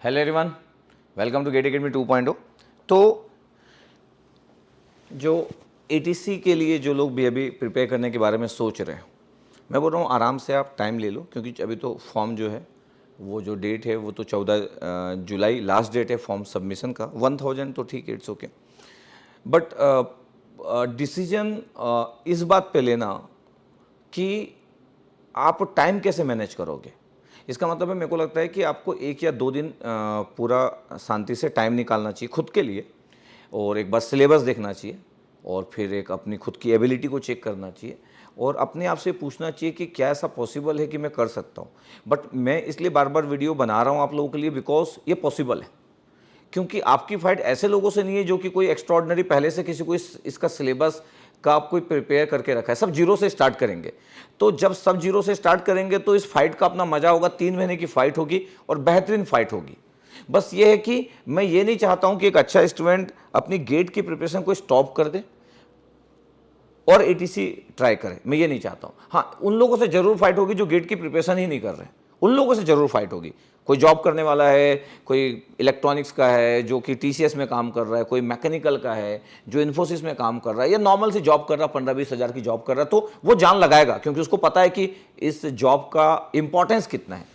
Hello everyone, welcome to GATE academy 2.0। तो जो ATC के लिए जो लोग भी अभी प्रिपेयर करने के बारे में सोच रहे हैं, मैं बोल रहा हूँ आराम से आप टाइम ले लो, क्योंकि अभी तो फॉर्म जो है वो जो डेट है वो तो 14 जुलाई लास्ट डेट है फॉर्म सबमिशन का। 1000 तो ठीक है, इट्स ओके, बट डिसीजन इस बात पे लेना कि आप टाइम कैसे मैनेज करोगे। इसका मतलब है, मेरे को लगता है कि आपको 1 या 2 दिन पूरा शांति से टाइम निकालना चाहिए खुद के लिए, और एक बार सिलेबस देखना चाहिए, और फिर एक अपनी खुद की एबिलिटी को चेक करना चाहिए, और अपने आप से पूछना चाहिए कि क्या ऐसा पॉसिबल है कि मैं कर सकता हूँ। बट मैं इसलिए बार बार वीडियो बना रहा हूँ आप लोगों के लिए, बिकॉज ये पॉसिबल है, क्योंकि आपकी फाइट ऐसे लोगों से नहीं है जो कि कोई एक्स्ट्रॉर्डनरी पहले से किसी को इसका सिलेबस का आप कोई प्रिपेयर करके रखा है। सब जीरो से स्टार्ट करेंगे, तो जब सब जीरो से स्टार्ट करेंगे तो इस फाइट का अपना मजा होगा। 3 महीने की फाइट होगी और बेहतरीन फाइट होगी। बस ये है कि मैं ये नहीं चाहता हूं कि एक अच्छा स्टूडेंट अपनी गेट की प्रिपरेशन को स्टॉप कर दे और एटीसी ट्राई करे, मैं ये नहीं चाहता हूँ। हाँ, उन लोगों से जरूर फाइट होगी जो गेट की प्रिपरेशन ही नहीं कर रहे, उन लोगों से जरूर फाइट होगी। कोई जॉब करने वाला है, कोई इलेक्ट्रॉनिक्स का है जो कि टीसीएस में काम कर रहा है, कोई मैकेनिकल का है जो इन्फोसिस में काम कर रहा है, या नॉर्मल सी जॉब कर रहा है, 15-20 हज़ार की जॉब कर रहा है, तो वो जान लगाएगा, क्योंकि उसको पता है कि इस जॉब का इंपॉर्टेंस कितना है।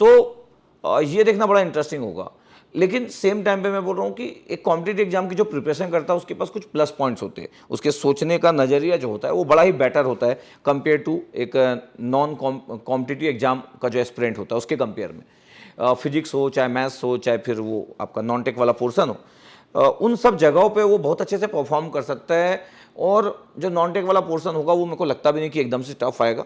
तो ये देखना बड़ा इंटरेस्टिंग होगा। लेकिन सेम टाइम पे मैं बोल रहा हूँ कि एक कॉम्पिटिटिव एग्जाम की जो प्रिपरेशन करता है उसके पास कुछ प्लस पॉइंट्स होते हैं। उसके सोचने का नज़रिया जो होता है वो बड़ा ही बेटर होता है कंपेयर टू एक नॉन कॉम्पिटिटिव एग्जाम का जो एस्पिरेंट होता है उसके कंपेयर में। फिजिक्स हो, चाहे मैथ्स हो, चाहे फिर वो आपका नॉन टेक वाला पोर्सन हो, उन सब जगहों पे वो बहुत अच्छे से परफॉर्म कर सकता है। और जो नॉन टेक वाला पोर्सन होगा वो मेरे को लगता भी नहीं कि एकदम से टफ आएगा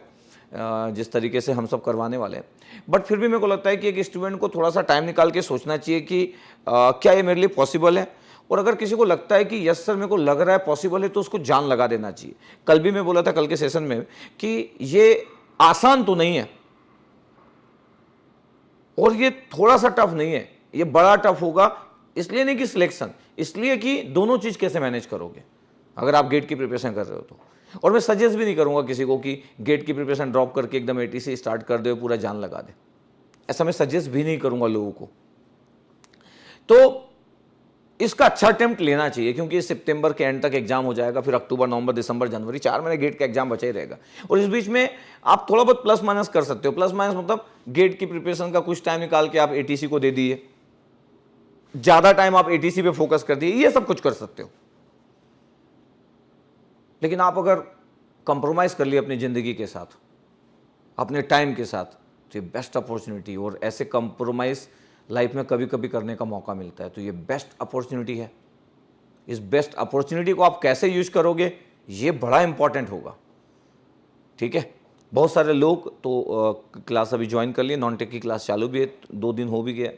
जिस तरीके से हम सब करवाने वाले हैं। बट फिर भी मेरे को लगता है कि एक स्टूडेंट को थोड़ा सा टाइम निकाल के सोचना चाहिए कि क्या ये मेरे लिए पॉसिबल है। और अगर किसी को लगता है कि यस सर मेरे को लग रहा है पॉसिबल है, तो उसको जान लगा देना चाहिए। कल भी मैं बोला था, कल के सेशन में, कि ये आसान तो नहीं है और ये थोड़ा सा टफ नहीं है, ये बड़ा टफ होगा। इसलिए नहीं कि सिलेक्शन, इसलिए कि दोनों चीज़ कैसे मैनेज करोगे अगर आप गेट की प्रिपरेशन कर रहे हो तो। और मैं सजेस्ट भी नहीं करूंगा किसी को कि गेट की प्रिपरेशन ड्रॉप करके एकदम एटीसी स्टार्ट कर दे, पूरा जान लगा दे। ऐसा मैं सजेस्ट भी नहीं करूंगा लोगों को। तो इसका अच्छा अटेम्प्ट लेना चाहिए, क्योंकि सितंबर के एंड तक एग्जाम हो जाएगा, फिर अक्टूबर, नवंबर, दिसंबर, जनवरी, 4 महीने गेट का एग्जाम बचा ही रहेगा। और इस बीच में आप थोड़ा बहुत प्लस माइनस कर सकते हो। प्लस माइनस मतलब गेट की प्रिपरेशन का कुछ टाइम निकाल के आप एटीसी को दे दिए, ज्यादा टाइम आप एटीसी पे फोकस कर दिए, ये सब कुछ कर सकते हो। लेकिन आप अगर कंप्रोमाइज कर लिए अपनी जिंदगी के साथ, अपने टाइम के साथ, तो ये बेस्ट अपॉर्चुनिटी, और ऐसे कंप्रोमाइज लाइफ में कभी कभी करने का मौका मिलता है, तो ये बेस्ट अपॉर्चुनिटी है। इस बेस्ट अपॉर्चुनिटी को आप कैसे यूज करोगे ये बड़ा इंपॉर्टेंट होगा। ठीक है, बहुत सारे लोग तो क्लास अभी ज्वाइन कर लिए, नॉन टेक की क्लास चालू भी है, 2 दिन हो भी गया,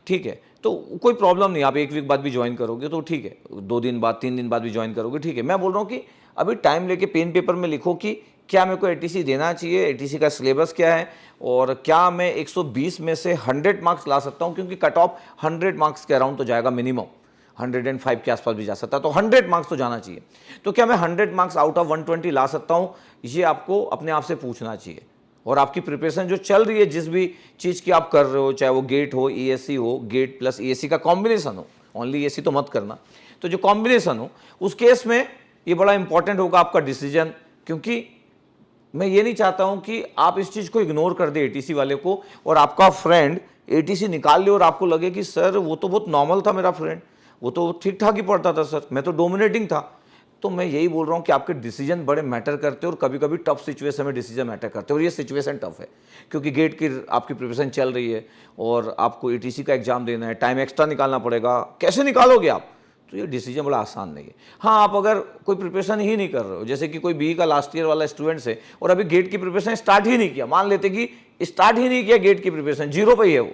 ठीक है, तो कोई प्रॉब्लम नहीं। आप 1 वीक बाद भी ज्वाइन करोगे तो ठीक है, 2 दिन बाद, 3 दिन बाद भी ज्वाइन करोगे, ठीक है। मैं बोल रहा हूँ कि अभी टाइम लेके पेन पेपर में लिखो कि क्या मेरे को एटीसी देना चाहिए, एटीसी का सिलेबस क्या है, और क्या मैं 120 में से 100 मार्क्स ला सकता हूँ, क्योंकि कट ऑफ 100 मार्क्स के अराउंड तो जाएगा मिनिमम, 105 के आसपास भी जा सकता है, तो 100 मार्क्स तो जाना चाहिए। तो क्या मैं 100 मार्क्स आउट ऑफ 120 ला सकता हूँ, ये आपको अपने आप से पूछना चाहिए। और आपकी प्रिपरेशन जो चल रही है, जिस भी चीज़ की आप कर रहे हो, चाहे वो गेट हो, ईएससी हो, गेट प्लस ईएससी का कॉम्बिनेशन हो, ओनली ईएससी तो मत करना, तो जो कॉम्बिनेशन हो उस केस में ये बड़ा इंपॉर्टेंट होगा आपका डिसीजन। क्योंकि मैं ये नहीं चाहता हूं कि आप इस चीज़ को इग्नोर कर दे एटीसी वाले को, और आपका फ्रेंड एटीसी निकाल ले और आपको लगे कि सर वो तो बहुत नॉर्मल था, मेरा फ्रेंड वो तो ठीक ठाक ही पढ़ता था सर, मैं तो डोमिनेटिंग था। तो मैं यही बोल रहा हूँ कि आपके डिसीजन बड़े मैटर करते हैं, और कभी कभी टफ सिचुएशन में डिसीजन मैटर करते हैं, और ये सिचुएशन टफ है क्योंकि गेट की आपकी प्रिपरेशन चल रही है और आपको एटीसी का एग्जाम देना है, टाइम एक्स्ट्रा निकालना पड़ेगा। कैसे निकालोगे आप? तो ये डिसीजन बड़ा आसान नहीं है। हाँ, आप अगर कोई प्रिपरेशन ही नहीं कर रहे हो, जैसे कि कोई बी का लास्ट ईयर वाला स्टूडेंट्स है और अभी गेट की प्रिपरेशन स्टार्ट ही नहीं किया, मान लेते कि स्टार्ट ही नहीं किया गेट की प्रिपरेशन, जीरो पे ही है वो,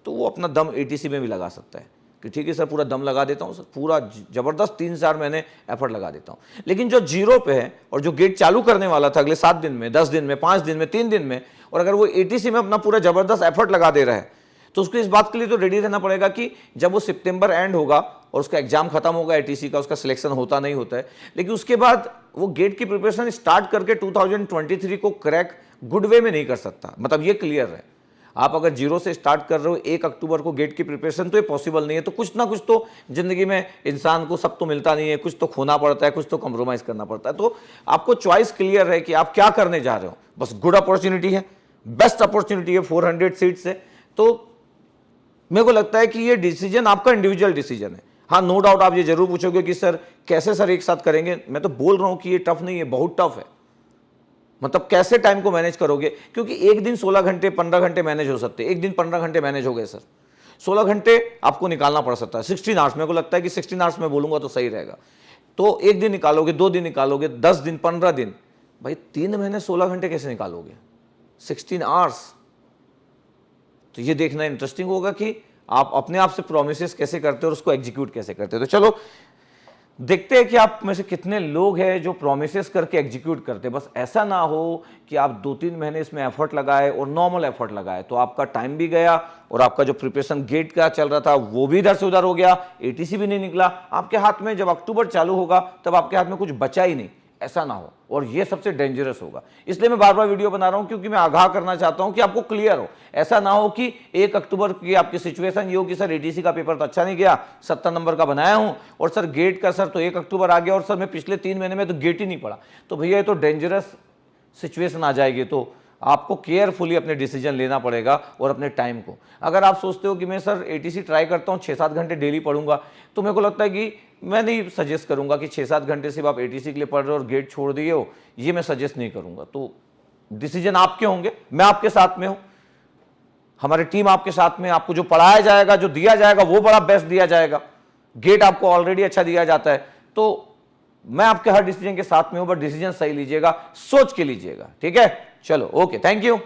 तो वो अपना दम एटीसी में भी लगा सकता है कि ठीक है सर, पूरा दम लगा देता हूँ सर, पूरा जबरदस्त 3-4 महीने एफर्ट लगा देता हूँ। लेकिन जो जीरो पे है और जो गेट चालू करने वाला था अगले 7 दिन में, 10 दिन में, 5 दिन में, 3 दिन में, और अगर वो एटीसी में अपना पूरा जबरदस्त एफर्ट लगा दे रहा है, तो उसको इस बात के लिए तो रेडी रहना पड़ेगा कि जब वो सितंबर एंड होगा और उसका एग्जाम खत्म होगा एटीसी का, उसका सिलेक्शन होता नहीं होता है, लेकिन उसके बाद वो गेट की प्रिपरेशन स्टार्ट करके 2023 को क्रैक गुड वे में नहीं कर सकता। मतलब ये क्लियर है, आप अगर जीरो से स्टार्ट कर रहे हो 1 अक्टूबर को गेट की प्रिपरेशन, तो ये पॉसिबल नहीं है। तो कुछ ना कुछ तो जिंदगी में इंसान को सब तो मिलता नहीं है, कुछ तो खोना पड़ता है, कुछ तो कॉम्प्रोमाइज करना पड़ता है। तो आपको चॉइस क्लियर है कि आप क्या करने जा रहे हो। बस गुड अपॉर्चुनिटी है, बेस्ट अपॉर्चुनिटी है 400 सीट से। तो मेरे को लगता है कि ये डिसीजन आपका इंडिविजुअल डिसीजन है। हाँ, नो डाउट आप ये जरूर पूछोगे कि सर कैसे सर एक साथ करेंगे। मैं तो बोल रहा हूं कि ये टफ नहीं है, बहुत टफ है। मतलब कैसे टाइम को मैनेज करोगे, क्योंकि एक दिन 16 घंटे 15 घंटे मैनेज हो सकते हैं, एक दिन 15 घंटे मैनेज हो गए सर, 16 घंटे आपको निकालना पड़ सकता है। 16 आवर्स, मेरे को लगता है कि 16 आवर्स में बोलूंगा तो सही रहेगा। तो एक दिन निकालोगे, 2 दिन निकालोगे, 10 दिन, 15 दिन, भाई 3 महीने 16 घंटे कैसे निकालोगे, 16 आवर्स। तो ये देखना इंटरेस्टिंग होगा कि आप अपने आप से प्रोमिसेस कैसे करते हो और उसको एग्जीक्यूट कैसे करते हो। तो चलो देखते हैं कि आप में से कितने लोग हैं जो प्रोमिसेस करके एग्जीक्यूट करते हैं। बस ऐसा ना हो कि आप 2-3 महीने इसमें एफर्ट लगाए और नॉर्मल एफर्ट लगाए तो आपका टाइम भी गया और आपका जो प्रिपरेशन गेट का चल रहा था वो भी इधर से उधर हो गया, एटीसी भी नहीं निकला आपके हाथ में। जब अक्टूबर चालू होगा तब आपके हाथ में कुछ बचा ही नहीं, ऐसा ना हो। और ये सबसे डेंजरस होगा, इसलिए मैं बार बार वीडियो बना रहा हूं, क्योंकि मैं आगाह करना चाहता हूं कि आपको क्लियर हो। ऐसा ना हो कि 1 अक्टूबर की आपकी सिचुएशन ये हो कि सर एटीसी का पेपर तो अच्छा नहीं गया, 70 नंबर का बनाया हूं, और सर गेट का सर तो 1 अक्टूबर आ गया और सर मैं पिछले 3 महीने में तो गेट ही नहीं पड़ा। तो भैया ये तो डेंजरस सिचुएशन आ जाएगी। तो आपको केयरफुली अपने डिसीजन लेना पड़ेगा और अपने टाइम को। अगर आप सोचते हो कि मैं सर एटीसी ट्राई करता हूँ 6-7 घंटे डेली पढ़ूंगा, तो मेरे को लगता है कि मैं नहीं सजेस्ट करूंगा कि 6-7 घंटे सिर्फ आप एटीसी के लिए पढ़ रहे हो और गेट छोड़ दिए हो, ये मैं सजेस्ट नहीं करूंगा। तो डिसीजन आपके होंगे, मैं आपके साथ में हूं, हमारी टीम आपके साथ में। आपको जो पढ़ाया जाएगा, जो दिया जाएगा वो बड़ा बेस्ट दिया जाएगा। गेट आपको ऑलरेडी अच्छा दिया जाता है। तो मैं आपके हर डिसीजन के साथ में हूं, बट डिसीजन सही लीजिएगा, सोच के लीजिएगा, ठीक है। चलो ओके, थैंक यू।